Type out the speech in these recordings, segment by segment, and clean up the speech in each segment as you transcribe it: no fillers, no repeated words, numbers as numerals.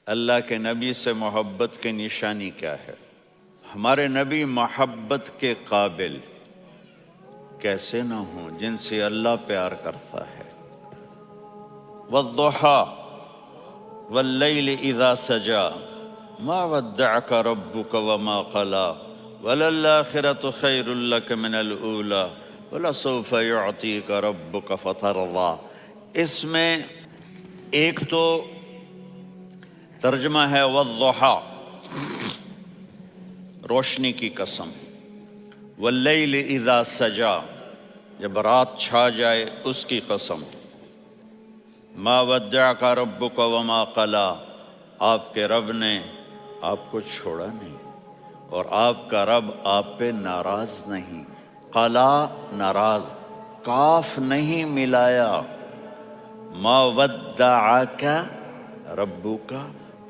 اللہ کے نبی سے محبت کی نشانی کیا ہے؟ ہمارے نبی محبت کے قابل کیسے نہ ہوں جن سے اللہ پیار کرتا ہے۔ والضحیٰ واللیل اذا سجا ما ودعک ربک وما قلی وللآخرۃ خیر لک من الاولی ولسوف یعطیک ربک فترضی۔ اس میں ایک تو ترجمہ ہے والضحیٰ روشنی کی قسم، واللیل اذا سجا جب رات چھا جائے اس کی قسم، ما ودعک ربک وما قلی آپ کے رب نے آپ کو چھوڑا نہیں اور آپ کا رب آپ پہ ناراض نہیں۔ قلا ناراض، کاف نہیں ملایا، ما ودعک ربک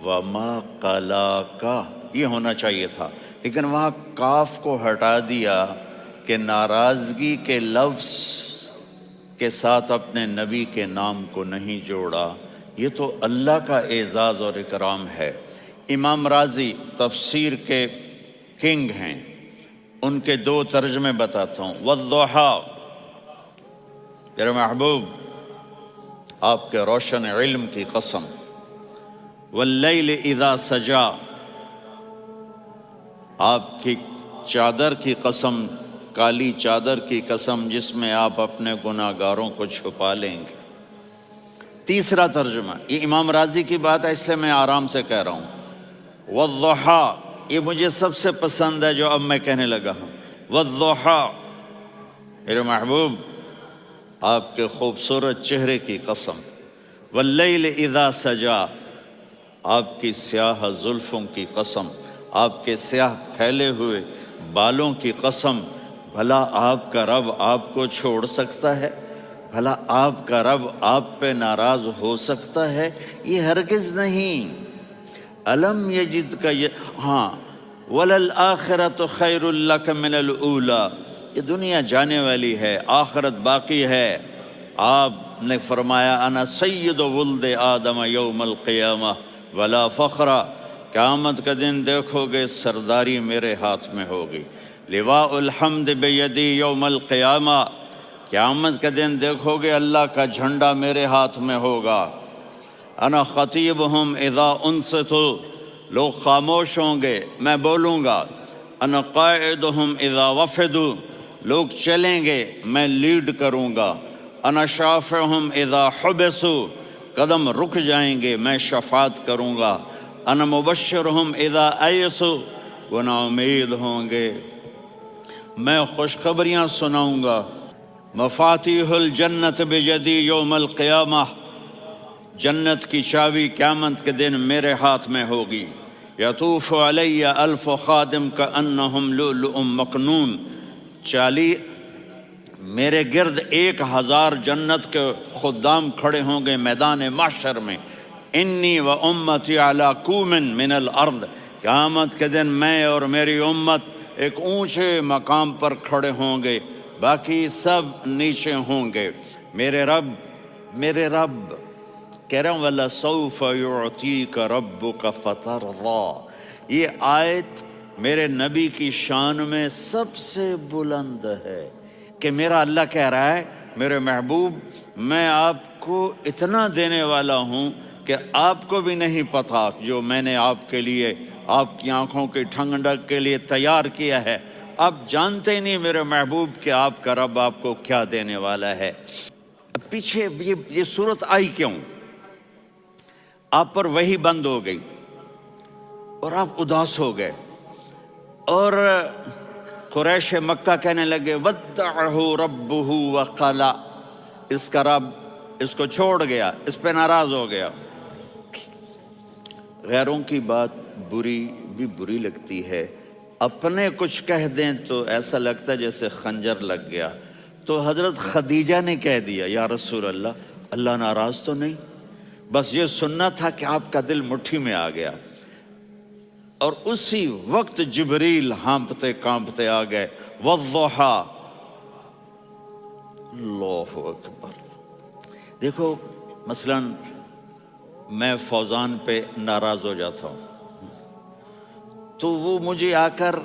وما قلاک یہ ہونا چاہیے تھا، لیکن وہاں کاف کو ہٹا دیا کہ ناراضگی کے لفظ کے ساتھ اپنے نبی کے نام کو نہیں جوڑا۔ یہ تو اللہ کا اعزاز اور اکرام ہے۔ امام رازی تفسیر کے کنگ ہیں، ان کے دو ترجمے بتاتا ہوں۔ والضحیٰ میرے محبوب آپ کے روشن علم کی قسم، واللیل اذا سجا آپ کی چادر کی قسم، کالی چادر کی قسم جس میں آپ اپنے گناہ گاروں کو چھپا لیں گے۔ تیسرا ترجمہ، یہ امام راضی کی بات ہے اس لیے میں آرام سے کہہ رہا ہوں۔ والضحیٰ یہ مجھے سب سے پسند ہے جو اب میں کہنے لگا ہوں۔ والضحیٰ میرے محبوب آپ کے خوبصورت چہرے کی قسم، واللیل اذا سجا آپ کی سیاہ زلفوں کی قسم، آپ کے سیاہ پھیلے ہوئے بالوں کی قسم۔ بھلا آپ کا رب آپ کو چھوڑ سکتا ہے؟ بھلا آپ کا رب آپ پہ ناراض ہو سکتا ہے؟ یہ ہرگز نہیں۔ الم یجد کا ہاں وللآخرۃ خیر لک من الاولی، یہ دنیا جانے والی ہے، آخرت باقی ہے۔ آپ نے فرمایا انا سید ولد آدم یوم القیامہ ولا فخر، قیامت کا دن دیکھو گے سرداری میرے ہاتھ میں ہوگی۔ لواء الحمد بیدی یوم القیامہ، قیامت کا دن دیکھو گے اللہ کا جھنڈا میرے ہاتھ میں ہوگا۔ انا خطیبہم اذا انصتوا، لوگ خاموش ہوں گے میں بولوں گا۔ انا قائدہم اذا وفدوا، لوگ چلیں گے میں لیڈ کروں گا۔ انا شافعہم اذا حبسوا، قدم رک جائیں گے میں شفاعت کروں گا۔ انا مبشرہم اذا ایسوا، وہ نا امید ہوں گے میں خوشخبریاں سناؤں گا۔ مفاتیح الجنت بیدی یوم القیامہ، جنت کی چابی قیامت کے دن میرے ہاتھ میں ہوگی۔ یطوف علی الف خادم کانہم لؤلؤ مکنون، میرے گرد 1000 جنت کے خدام کھڑے ہوں گے میدان محشر میں۔ انی و امتی علی کومن من الارض، قیامت کے دن میں اور میری امت ایک اونچے مقام پر کھڑے ہوں گے، باقی سب نیچے ہوں گے۔ میرے رب کہہ رہا ہوں وَلَسَوْفَ يُعْطِيكَ رَبُّكَ فَتَرْضَىٰ، یہ آیت میرے نبی کی شان میں سب سے بلند ہے کہ میرا اللہ کہہ رہا ہے میرے محبوب میں آپ کو اتنا دینے والا ہوں کہ آپ کو بھی نہیں پتا جو میں نے آپ کے لیے، آپ کی آنکھوں کی ٹھنڈک کے لیے تیار کیا ہے۔ آپ جانتے ہی نہیں میرے محبوب کہ آپ کا رب آپ کو کیا دینے والا ہے۔ پیچھے یہ صورت آئی کیوں؟ آپ پر وحی بند ہو گئی اور آپ اداس ہو گئے، اور قریش مکہ کہنے لگے ودعہ ربہ وقلا، اس کا رب اس کو چھوڑ گیا، اس پہ ناراض ہو گیا۔ غیروں کی بات بھی بری لگتی ہے، اپنے کچھ کہہ دیں تو ایسا لگتا ہے جیسے خنجر لگ گیا۔ تو حضرت خدیجہ نے کہہ دیا یا رسول اللہ، اللہ ناراض تو نہیں؟ بس یہ سننا تھا کہ آپ کا دل مٹھی میں آ گیا۔ اور اسی وقت جبریل ہانپتے کانپتے آ گئے۔ والضحیٰ، اللہ اکبر۔ دیکھو مثلاً میں فوزان پہ ناراض ہو جاتا ہوں تو وہ مجھے آ کر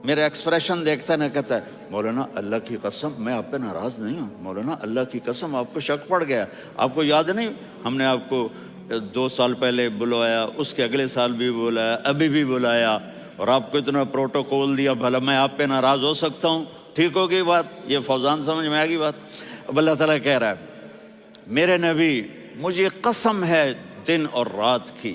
میرا ایکسپریشن دیکھتا ہے نا، کہتا ہے مولانا اللہ کی قسم میں آپ پہ ناراض نہیں ہوں، مولانا اللہ کی قسم آپ کو شک پڑ گیا، آپ کو یاد نہیں ہم نے آپ کو 2 سال پہلے بلوایا، اس کے اگلے سال بھی بلایا، ابھی بھی بلایا، اور آپ کو اتنا پروٹوکول دیا، بھلا میں آپ پہ ناراض ہو سکتا ہوں؟ ٹھیک ہو گئی بات؟ یہ فوزان سمجھ میں آ گئی بات؟ اب اللہ تعالیٰ کہہ رہا ہے میرے نبی مجھے قسم ہے دن اور رات کی،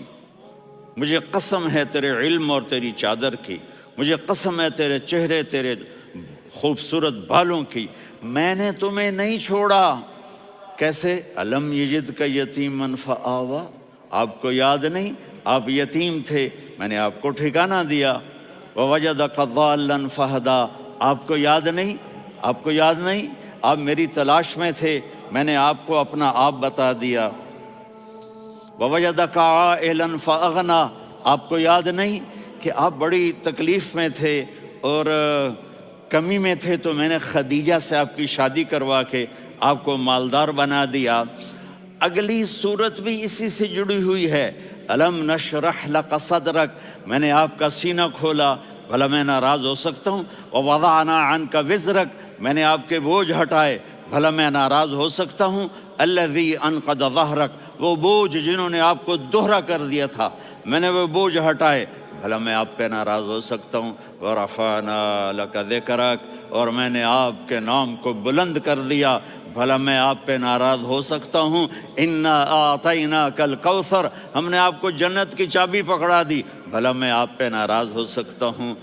مجھے قسم ہے تیرے علم اور تیری چادر کی، مجھے قسم ہے تیرے چہرے، تیرے خوبصورت بالوں کی، میں نے تمہیں نہیں چھوڑا۔ کیسے؟ الم یجد کا یتیمن فآوا، آپ کو یاد نہیں آپ یتیم تھے، میں نے آپ کو ٹھکانہ دیا۔ ووجدک ضالا فہدا، آپ کو یاد نہیں، آپ کو یاد نہیں آپ میری تلاش میں تھے، میں نے آپ کو اپنا آپ بتا دیا۔ ووجدک عائلا فاغنا، آپ کو یاد نہیں کہ آپ بڑی تکلیف میں تھے اور کمی میں تھے، تو میں نے خدیجہ سے آپ کی شادی کروا کے آپ کو مالدار بنا دیا۔ اگلی صورت بھی اسی سے جڑی ہوئی ہے، الم نشرح لک صدرک، میں نے آپ کا سینہ کھولا، بھلا میں ناراض ہو سکتا ہوں؟ ووضعنا عنک وزرک، میں نے آپ کے بوجھ ہٹائے، بھلا میں ناراض ہو سکتا ہوں؟ الذی انقض ظہرک، وہ بوجھ جنہوں نے آپ کو دوہرا کر دیا تھا، میں نے وہ بوجھ ہٹائے، بھلا میں آپ پہ ناراض ہو سکتا ہوں؟ ورفعنا لک ذکرک، اور میں نے آپ کے نام کو بلند کر دیا، بھلا میں آپ پہ ناراض ہو سکتا ہوں؟ انا اعطیناک الکوثر، ہم نے آپ کو جنت کی چابی پکڑا دی، بھلا میں آپ پہ ناراض ہو سکتا ہوں؟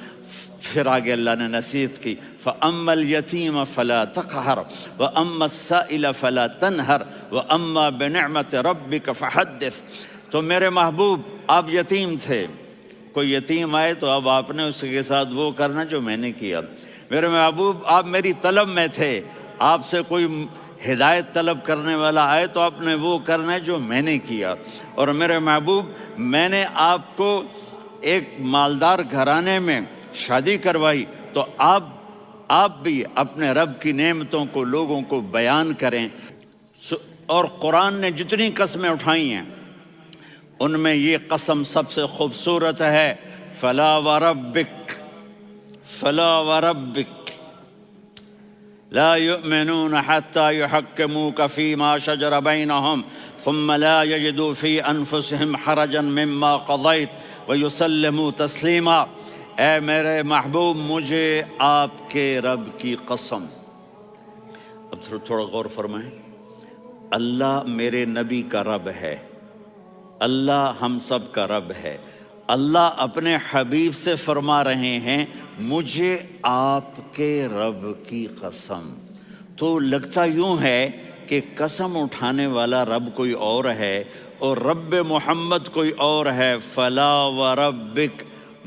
پھر آگے اللہ نے نصیحت کی، فَأَمَّا الْيَتِيمَ فَلَا تَقْهَرْ وَأَمَّا السَّائِلَ فَلَا تَنْهَرْ وَأَمَّا بِنِعْمَةِ رَبِّكَ فَحَدِّثْ۔ تو میرے محبوب آپ یتیم تھے، کوئی یتیم آئے تو اب آپ نے اس کے ساتھ وہ کرنا جو میں نے کیا۔ میرے محبوب آپ میری طلب میں تھے، آپ سے کوئی ہدایت طلب کرنے والا آئے تو آپ نے وہ کرنا ہے جو میں نے کیا۔ اور میرے محبوب میں نے آپ کو ایک مالدار گھرانے میں شادی کروائی، تو آپ بھی اپنے رب کی نعمتوں کو لوگوں کو بیان کریں۔ اور قرآن نے جتنی قسمیں اٹھائی ہیں ان میں یہ قسم سب سے خوبصورت ہے، فلا وربک، فلا وربک لا يؤمنون حتى يحكموك فيما شجر بينهم ثم لا يجدوا في انفسهم حرجا مما قضيت ويسلموا تسلیما۔ اے میرے محبوب مجھے آپ کے رب کی قسم، اب تھوڑا غور فرمائیں، اللہ میرے نبی کا رب ہے، اللہ ہم سب کا رب ہے، اللہ اپنے حبیب سے فرما رہے ہیں مجھے آپ کے رب کی قسم۔ تو لگتا یوں ہے کہ قسم اٹھانے والا رب کوئی اور ہے اور رب محمد کوئی اور ہے۔ فلا وربک،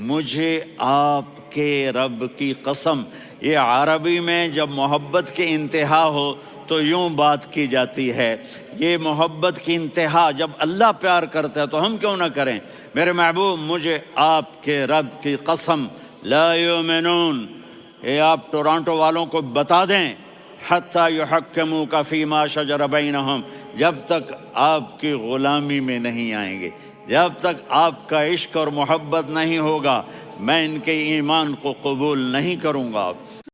مجھے آپ کے رب کی قسم۔ یہ عربی میں جب محبت کی انتہا ہو تو یوں بات کی جاتی ہے، یہ محبت کی انتہا جب اللہ پیار کرتا ہے تو ہم کیوں نہ کریں؟ میرے محبوب مجھے آپ کے رب کی قسم، لا یؤمنون، یہ آپ ٹورانٹو والوں کو بتا دیں، حتی یحکموک فیما شجر بینہم، جب تک آپ کی غلامی میں نہیں آئیں گے، جب تک آپ کا عشق اور محبت نہیں ہوگا، میں ان کے ایمان کو قبول نہیں کروں گا۔